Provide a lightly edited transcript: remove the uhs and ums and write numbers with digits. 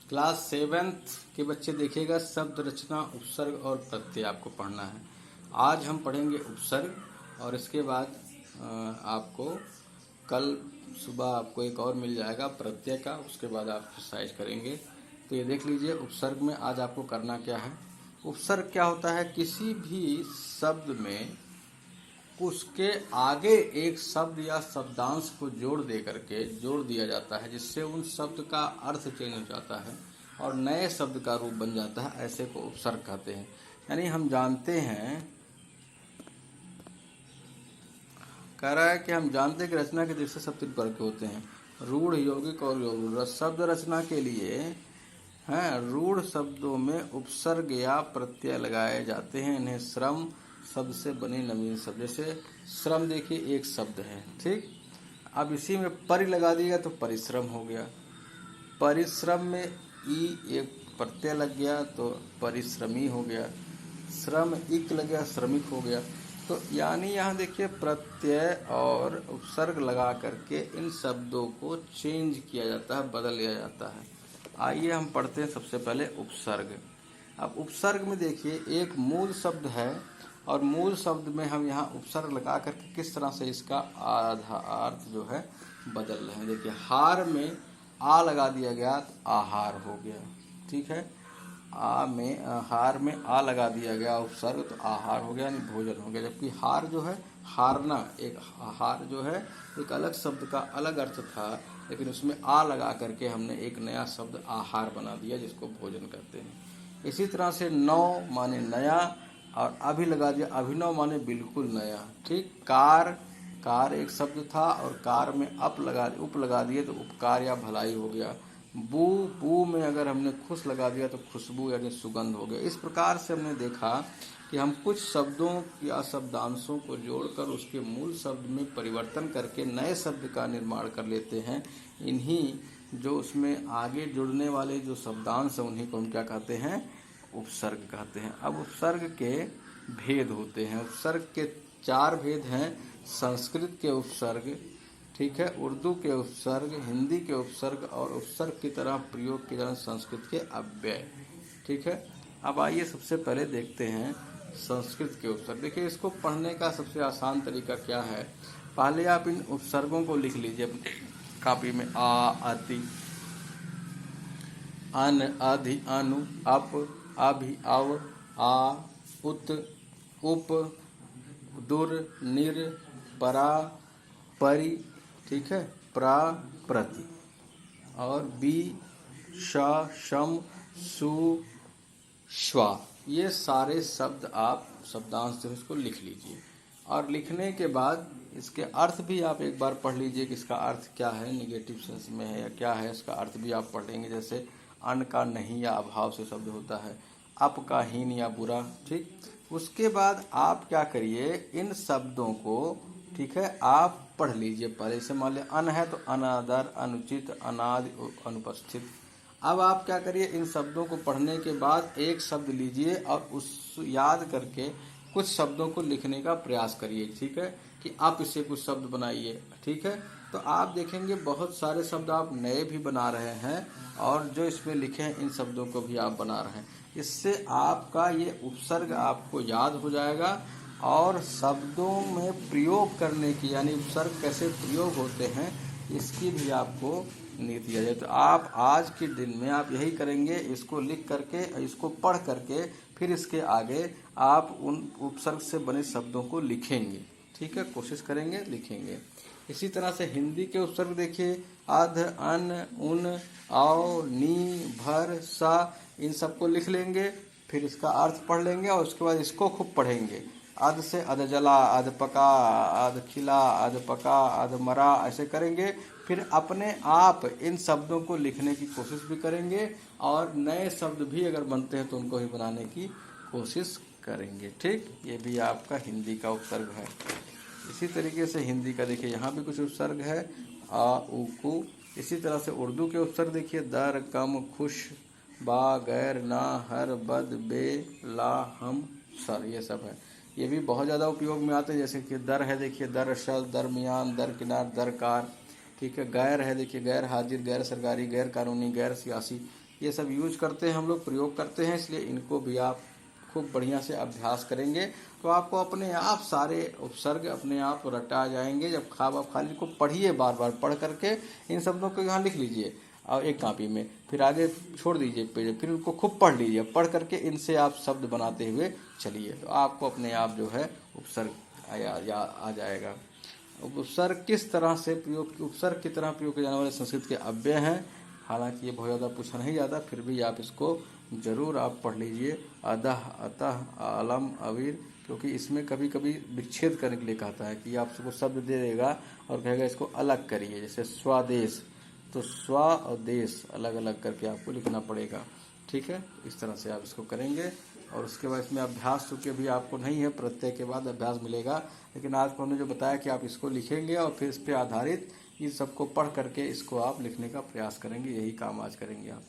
Class 7th के बच्चे देखिएगा, शब्द रचना, उपसर्ग और प्रत्यय आपको पढ़ना है। आज हम पढ़ेंगे उपसर्ग और इसके बाद आपको कल सुबह आपको एक और मिल जाएगा प्रत्यय का, उसके बाद आप एक्सरसाइज करेंगे। तो ये देख लीजिए, उपसर्ग में आज आपको करना क्या है। उपसर्ग क्या होता है? किसी भी शब्द में उसके आगे एक शब्द या शब्दांश को जोड़ दिया जाता है, जिससे उन शब्द का अर्थ चेंज हो जाता है और नए शब्द का रूप बन जाता है। ऐसे को उपसर्ग कहते हैं। यानी हम जानते हैं, कह रहा है कि हम जानते हैं कि रचना के दृष्टि से सब 3 प्रकार के होते हैं, रूढ़, यौगिक और यौगिक। शब्द रचना के लिए रूढ़ शब्दों में उपसर्ग या प्रत्यय लगाए जाते हैं। इन्हें श्रम शब्द से बने नवीन शब्द, जैसे श्रम देखिए एक शब्द है, ठीक। अब इसी में परि लगा दिया तो परिश्रम हो गया। परिश्रम में ई एक प्रत्यय लग गया तो परिश्रमी हो गया। श्रम इक लग गया, श्रमिक हो गया। तो यानी यहाँ देखिए प्रत्यय और उपसर्ग लगा करके इन शब्दों को चेंज किया जाता है, बदल लिया जाता है। आइए हम पढ़ते हैं सबसे पहले उपसर्ग। अब उपसर्ग में देखिए एक मूल शब्द है और मूल शब्द में हम यहाँ उपसर्ग लगा करके किस तरह से इसका आधा अर्थ जो है बदल रहे हैं। देखिए हार में आ लगा दिया गया तो आहार हो गया, ठीक है। हार में आ लगा दिया गया उपसर्ग तो आहार हो गया, यानी भोजन हो गया। जबकि हार जो है, हारना, एक हार जो है एक अलग शब्द का अलग अर्थ था, लेकिन उसमें आ लगा करके हमने एक नया शब्द आहार बना दिया, जिसको भोजन कहते हैं। इसी तरह से नौ माने नया और अभी लगा दिया, अभिनव माने बिल्कुल नया, ठीक। कार एक शब्द था और कार में उप लगा दिए तो उपकार या भलाई हो गया। बू में अगर हमने खुश लगा दिया तो खुशबू यानी सुगंध हो गया। इस प्रकार से हमने देखा कि हम कुछ शब्दों या शब्दांशों को जोड़कर उसके मूल शब्द में परिवर्तन करके नए शब्द का निर्माण कर लेते हैं। इन्हीं जो उसमें आगे जुड़ने वाले जो शब्दांश हैं उन्हीं को हम क्या कहते हैं? उपसर्ग कहते हैं। अब उपसर्ग के भेद होते हैं। उपसर्ग के 4 भेद हैं। संस्कृत के उपसर्ग, ठीक है, उर्दू के उपसर्ग, हिंदी के उपसर्ग और उपसर्ग की तरह प्रयोग किए जाने संस्कृत के अव्यय, ठीक है। अब आइए सबसे पहले देखते हैं संस्कृत के उपसर्ग। देखिए इसको पढ़ने का सबसे आसान तरीका क्या है। पहले आप इन उपसर्गों को लिख लीजिए अपनी कॉपी में। आ, अति, अन, अधि, अनु, अप, अभि, अव, आ, उत, उप, दुर, निर, परा, परि, ठीक है, प्रा, प्रति। और बी, श, शम, सु, श्वा। ये सारे शब्द आप शब्दांश जो इसको लिख लीजिए और लिखने के बाद इसके अर्थ भी आप एक बार पढ़ लीजिए कि इसका अर्थ क्या है, निगेटिव सेंस में है या क्या है, इसका अर्थ भी आप पढ़ लेंगे। जैसे अन्न का नहीं या अभाव से शब्द होता है, अप का हीन या बुरा, ठीक। उसके बाद आप क्या करिए, इन शब्दों को, ठीक है, आप पढ़ लीजिए पहले से। मान लिया अन है तो अनादर, अनुचित, अनादि, अनुपस्थित। अब आप क्या करिए, इन शब्दों को पढ़ने के बाद एक शब्द लीजिए और उस याद करके कुछ शब्दों को लिखने का प्रयास करिए, ठीक है, कि आप इससे कुछ शब्द बनाइए, ठीक है। तो आप देखेंगे बहुत सारे शब्द आप नए भी बना रहे हैं और जो इसमें लिखे हैं इन शब्दों को भी आप बना रहे हैं। इससे आपका ये उपसर्ग आपको याद हो जाएगा और शब्दों में प्रयोग करने की, यानी उपसर्ग कैसे प्रयोग होते हैं, इसकी भी आपको नीति आ जाए। तो आप आज के दिन में आप यही करेंगे, इसको लिख करके, इसको पढ़ करके फिर इसके आगे आप उन उपसर्ग से बने शब्दों को लिखेंगे, ठीक है, कोशिश करेंगे, लिखेंगे। इसी तरह से हिंदी के उपसर्ग देखिए, अध, अन, उन, आओ, नी, भर, सा, इन सबको लिख लेंगे, फिर इसका अर्थ पढ़ लेंगे और उसके बाद इसको खूब पढ़ेंगे। अध से अध जला, अध पका, अध खिला, अध पका, अध मरा, ऐसे करेंगे। फिर अपने आप इन शब्दों को लिखने की कोशिश भी करेंगे और नए शब्द भी अगर बनते हैं तो उनको ही बनाने की कोशिश करेंगे, ठीक। ये भी आपका हिंदी का उपसर्ग है। इसी तरीके से हिंदी का देखिए, यहाँ भी कुछ उपसर्ग है, आ, उ, कु। इसी तरह से उर्दू के उपसर्ग देखिए, दर, कम, खुश, बा, गैर, ना, हर, बद, बे, ला, हम, सर, ये सब है। ये भी बहुत ज़्यादा उपयोग में आते हैं। जैसे कि दर है, देखिए दरअसल, दरमियान, दरकिनार, दरकार, ठीक है। गैर है, देखिए गैर हाजिर, गैर सरकारी, गैर कानूनी, गैर सियासी। ये सब यूज करते हैं, हम लोग प्रयोग करते हैं, इसलिए इनको भी आप खूब बढ़िया से अभ्यास करेंगे तो आपको अपने आप सारे उपसर्ग अपने आप रटा जाएंगे। जब आप खाली को पढ़िए, बार बार पढ़ करके इन शब्दों को यहाँ लिख लीजिए और एक कॉपी में, फिर आगे छोड़ दीजिए पेज, फिर उनको खूब पढ़ लीजिए। पढ़ करके इनसे आप शब्द बनाते हुए चलिए तो आपको अपने आप जो है उपसर्ग आ जाएगा। उपसर्ग किस तरह से प्रयोग, उपसर्ग की तरह प्रयोग किए जाने वाले संस्कृत के अव्यय हैं। हालांकि ये बहुत ज़्यादा पूछा नहीं जाता, फिर भी आप इसको जरूर आप पढ़ लीजिए। अदह, अतः, अलम, अवीर, क्योंकि इसमें कभी कभी विच्छेद करने के लिए कहता है कि आप सबको शब्द दे देगा और कहेगा इसको अलग करिए। जैसे स्वदेश, तो स्व और देश अलग अलग करके आपको लिखना पड़ेगा। ठीक है, इस तरह से आप इसको करेंगे। और उसके बाद इसमें अभ्यास चूँकि अभी आपको नहीं है, प्रत्यय के बाद अभ्यास मिलेगा, लेकिन आज को हमने जो बताया कि आप इसको लिखेंगे और फिर इस पर आधारित इन सबको पढ़ करके इसको आप लिखने का प्रयास करेंगे। यही काम आज करेंगे आप।